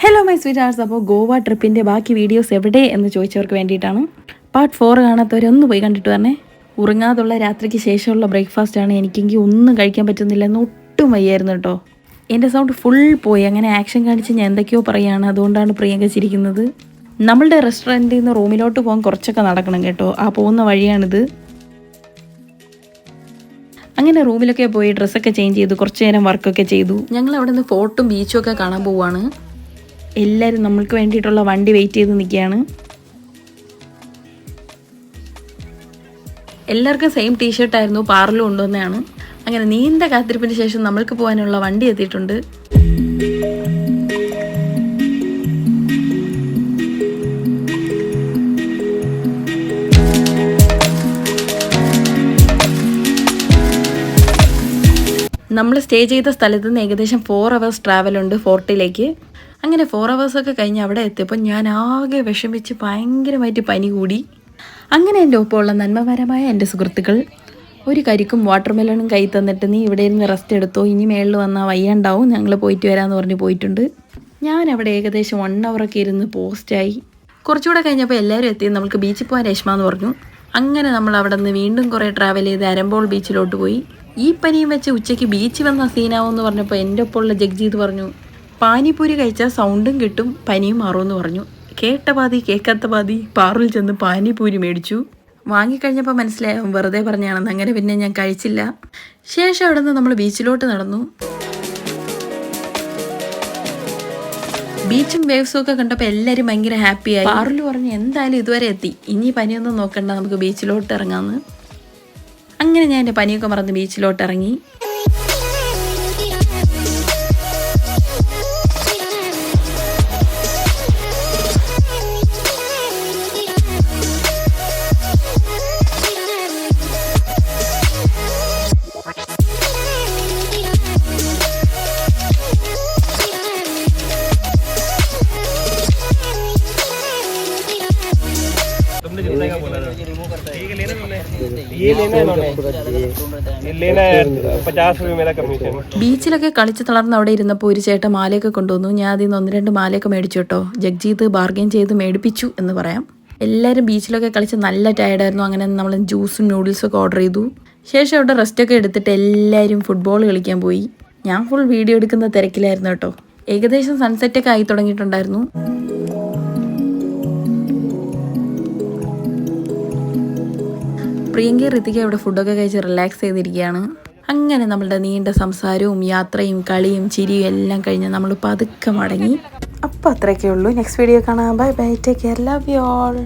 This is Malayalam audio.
Hello my sweet arts. അപ്പോൾ ഗോവ ട്രിപ്പിൻ്റെ ബാക്കി വീഡിയോസ് എവിടെ എന്ന് ചോദിച്ചവർക്ക് വേണ്ടിയിട്ടാണ്. പാർട്ട് 4 കാണാത്തവരൊന്ന് പോയി കണ്ടിട്ട് വരണേ. ഉറങ്ങാതുള്ള രാത്രിക്ക് ശേഷമുള്ള ബ്രേക്ക്ഫാസ്റ്റാണ്. എനിക്കെങ്കിൽ ഒന്നും കഴിക്കാൻ പറ്റുന്നില്ല എന്ന് ഒട്ടും വയ്യായിരുന്നു കേട്ടോ. എൻ്റെ സൗണ്ട് ഫുൾ പോയി. അങ്ങനെ ആക്ഷൻ കാണിച്ച് ഞാൻ എന്തൊക്കെയോ പറയുകയാണ്. അതുകൊണ്ടാണ് പ്രിയങ്ക ചിരിക്കുന്നത്. നമ്മളുടെ റെസ്റ്റോറൻറ്റിൽ നിന്ന് റൂമിലോട്ട് പോകാൻ കുറച്ചൊക്കെ നടക്കണം കേട്ടോ. ആ പോകുന്ന വഴിയാണിത്. അങ്ങനെ റൂമിലൊക്കെ പോയി ഡ്രസ്സൊക്കെ ചേഞ്ച് ചെയ്തു. കുറച്ച് നേരം വർക്കൊക്കെ ചെയ്തു. ഞങ്ങൾ അവിടെ നിന്ന് ഫോർട്ടും ബീച്ചും ഒക്കെ കാണാൻ പോവുകയാണ്. എല്ലാവരും നമ്മൾക്ക് വേണ്ടിയിട്ടുള്ള വണ്ടി വെയിറ്റ് ചെയ്ത് നിൽക്കുകയാണ്. എല്ലാവർക്കും സെയിം ടീഷർട്ടായിരുന്നു. പാർലും കൊണ്ടുവന്നതാണ്. അങ്ങനെ നീണ്ട കാത്തിരിപ്പിന് ശേഷം നമ്മൾക്ക് പോകാനുള്ള വണ്ടി എത്തിയിട്ടുണ്ട്. നമ്മൾ സ്റ്റേ ചെയ്ത സ്ഥലത്ത് നിന്ന് ഏകദേശം 4 hours ട്രാവലുണ്ട് ഫോർട്ടിലേക്ക്. അങ്ങനെ 4 hours ഒക്കെ കഴിഞ്ഞ് അവിടെ എത്തിയപ്പോൾ ഞാൻ ആകെ വിഷമിച്ച് ഭയങ്കരമായിട്ട് പനി കൂടി. അങ്ങനെ എൻ്റെ ഒപ്പമുള്ള നന്മപരമായ എൻ്റെ സുഹൃത്തുക്കൾ ഒരു കരിക്കും വാട്ടർമെലണും കൈ തന്നിട്ട് നീ ഇവിടെ ഇരുന്ന് റെസ്റ്റ് എടുത്തോ, ഇനി മേളിൽ വന്നാൽ വയ്യാണ്ടാവും, ഞങ്ങൾ പോയിട്ട് വരാമെന്ന് പറഞ്ഞ് പോയിട്ടുണ്ട്. ഞാൻ അവിടെ ഏകദേശം 1 hour ഒക്കെ ഇരുന്ന് പോസ്റ്റായി. കുറച്ചുകൂടെ കഴിഞ്ഞപ്പോൾ എല്ലാവരും എത്തി. നമുക്ക് ബീച്ചിൽ പോകാൻ രേഷ്മ എന്ന് പറഞ്ഞു. അങ്ങനെ നമ്മൾ അവിടെ നിന്ന് വീണ്ടും കുറേ ട്രാവൽ ചെയ്ത് അരമ്പോൾ ബീച്ചിലോട്ട് പോയി. ഈ പനിയും വെച്ച് ഉച്ചയ്ക്ക് ബീച്ച് വന്ന സീനാവെന്ന് പറഞ്ഞപ്പോൾ എൻ്റെ ഒപ്പമുള്ള ജഗ്ജീത് പറഞ്ഞു, പാനിപ്പൂരി കഴിച്ചാൽ സൗണ്ടും കിട്ടും, പനിയും മാറുമെന്ന് പറഞ്ഞു. കേട്ട പാതി കേൾക്കാത്ത പാതി പാറിൽ ചെന്ന് പാനിപ്പൂരി മേടിച്ചു. വാങ്ങിക്കഴിഞ്ഞപ്പോൾ മനസ്സിലാവും വെറുതെ പറഞ്ഞാണെന്ന്. അങ്ങനെ പിന്നെ ഞാൻ കഴിച്ചില്ല. ശേഷം അവിടെ നിന്ന് നമ്മൾ ബീച്ചിലോട്ട് നടന്നു. ബീച്ചും വേവ്സും ഒക്കെ കണ്ടപ്പോൾ എല്ലാവരും ഭയങ്കര ഹാപ്പിയായി. പാറിൽ പറഞ്ഞു എന്തായാലും ഇതുവരെ എത്തി, ഇനി പനിയൊന്നും നോക്കണ്ട, നമുക്ക് ബീച്ചിലോട്ട് ഇറങ്ങാമെന്ന്. അങ്ങനെ ഞാൻ എൻ്റെ പനിയൊക്കെ മറന്ന് ബീച്ചിലോട്ട് ഇറങ്ങി. ബീച്ചിലൊക്കെ കളിച്ച് തളർന്ന് അവിടെ ഇരുന്നപ്പോൾ ഒരു ചേട്ടൻ മാലയൊക്കെ കൊണ്ടുവന്നു. ഞാൻ അതിൽ നിന്ന് 1-2 മാലയൊക്കെ മേടിച്ചു കേട്ടോ. ജഗ്ജീത് ബാർഗെയിൻ ചെയ്ത് മേടിപ്പിച്ചു എന്ന് പറയാം. എല്ലാവരും ബീച്ചിലൊക്കെ കളിച്ച് നല്ല ടയർഡായിരുന്നു. അങ്ങനെ നമ്മൾ ജ്യൂസും നൂഡിൽസും ഒക്കെ ഓർഡർ ചെയ്തു. ശേഷം അവിടെ റെസ്റ്റൊക്കെ എടുത്തിട്ട് എല്ലാവരും ഫുട്ബോൾ കളിക്കാൻ പോയി. ഞാൻ ഫുൾ വീഡിയോ എടുക്കുന്ന തിരക്കിലായിരുന്നു കേട്ടോ. ഏകദേശം സൺസെറ്റൊക്കെ ആയി തുടങ്ങിയിട്ടുണ്ടായിരുന്നു. പ്രിയങ്ക ഋതിക അവിടെ ഫുഡൊക്കെ കഴിച്ച് റിലാക്സ് ചെയ്തിരിക്കുകയാണ്. അങ്ങനെ നമ്മളുടെ നീണ്ട സംസാരവും യാത്രയും കളിയും ചിരിയും എല്ലാം കഴിഞ്ഞ് നമ്മൾ പതുക്കെ മടങ്ങി. അപ്പോൾ അത്രയൊക്കെ ഉള്ളൂ. നെക്സ്റ്റ് വീഡിയോ കാണാം. Bye bye, take care, love you all.